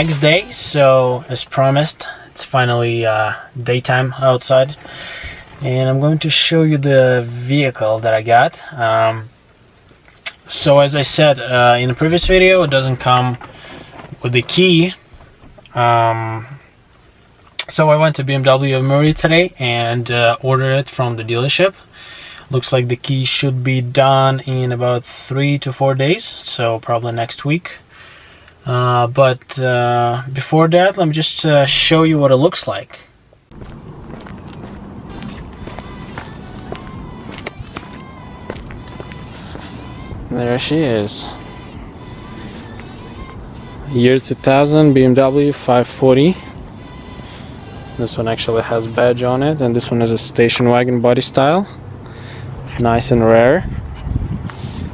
next day, so as promised, it's finally daytime outside, and I'm going to show you the vehicle that I got. So as I said in the previous video, it doesn't come with the key. So I went to BMW of Murray today and ordered it from the dealership. Looks like the key should be done in about 3 to 4 days, so probably next week. But before that, let me just show you what it looks like. There she is. Year 2000 BMW 540. This one actually has a badge on it, and this one is a station wagon body style. Nice and rare.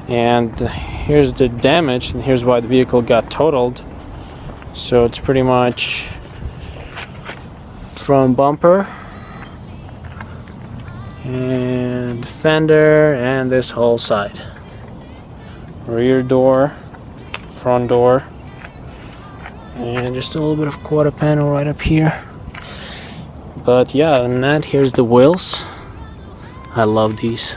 And here's the damage, and here's why the vehicle got totaled. So it's pretty much front bumper and fender and this whole side. Rear door, front door, and just a little bit of quarter panel right up here. But yeah, other than that, here's the wheels. I love these.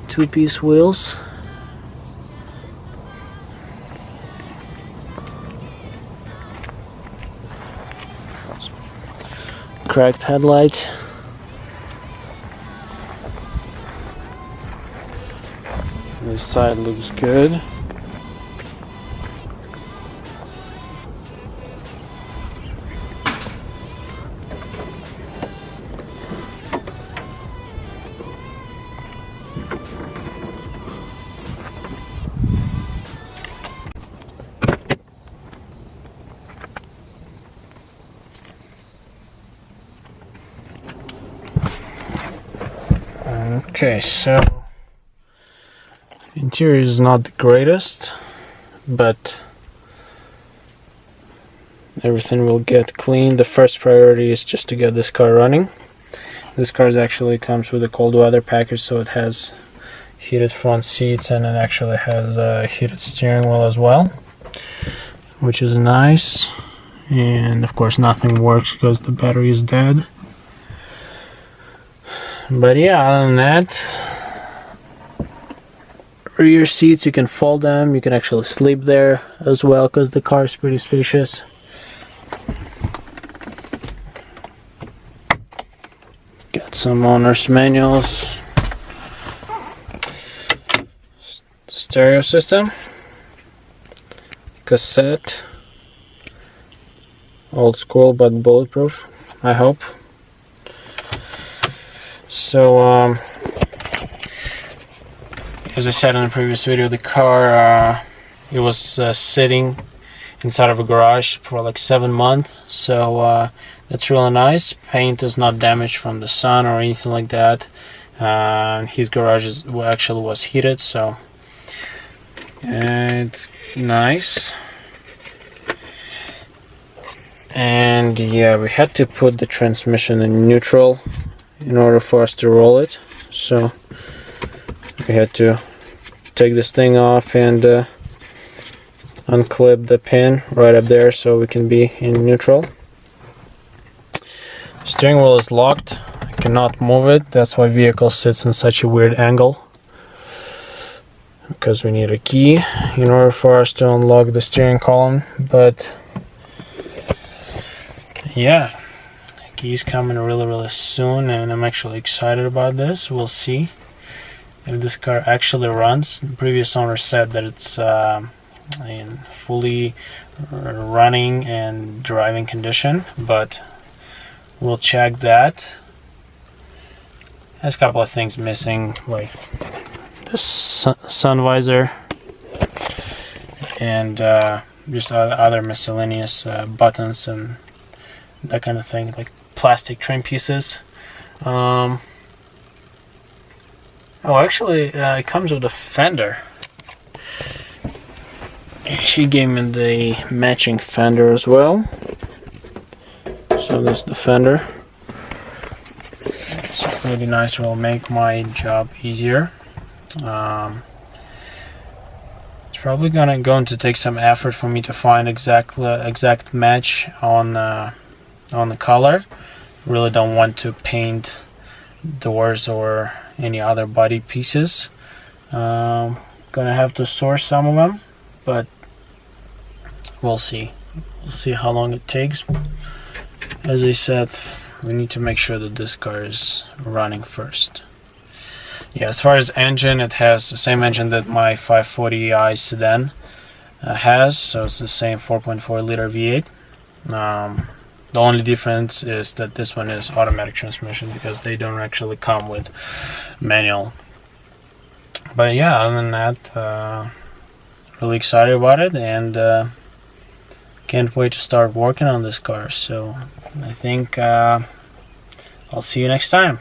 Two-piece wheels. Cracked headlights. This side looks good. Okay, so the interior is not the greatest, but everything will get cleaned. The first priority is just to get this car running. This car actually comes with a cold weather package, so it has heated front seats, and it actually has a heated steering wheel as well, which is nice. And of course nothing works because the battery is dead. But yeah, other than that, rear seats, you can fold them, you can actually sleep there as well because the car is pretty spacious. Got some owner's manuals. Stereo system, cassette, old school but bulletproof, I hope. So as I said in the previous video, the car it was sitting inside of a garage for like 7 months, so that's really nice. Paint is not damaged from the sun or anything like that. His garage actually was heated, so it's nice. And yeah, we had to put the transmission in neutral in order for us to roll it, so we had to take this thing off and unclip the pin right up there so we can be in neutral. Steering wheel is locked, I cannot move it. That's why vehicle sits in such a weird angle, because we need a key in order for us to unlock the steering column. But yeah, keys coming really soon, and I'm actually excited about this. We'll see if this car actually runs. The previous owner said that it's in fully running and driving condition, but we'll check that. There's a couple of things missing, like the sun visor and just other miscellaneous buttons and that kind of thing, like plastic trim pieces. Oh, actually, it comes with a fender. She gave me the matching fender as well. So that's the fender. It's really nice. It will make my job easier. It's probably going to take some effort for me to find exact match on the color. Really don't want to paint doors or any other body pieces. Gonna have to source some of them, but we'll see. We'll see how long it takes. As I said, we need to make sure that this car is running first. Yeah, as far as engine, it has the same engine that my 540i sedan has, so it's the same 4.4 liter V8. The only difference is that this one is automatic transmission, because they don't actually come with manual. But yeah, other than that, really excited about it, and can't wait to start working on this car. So I think I'll see you next time.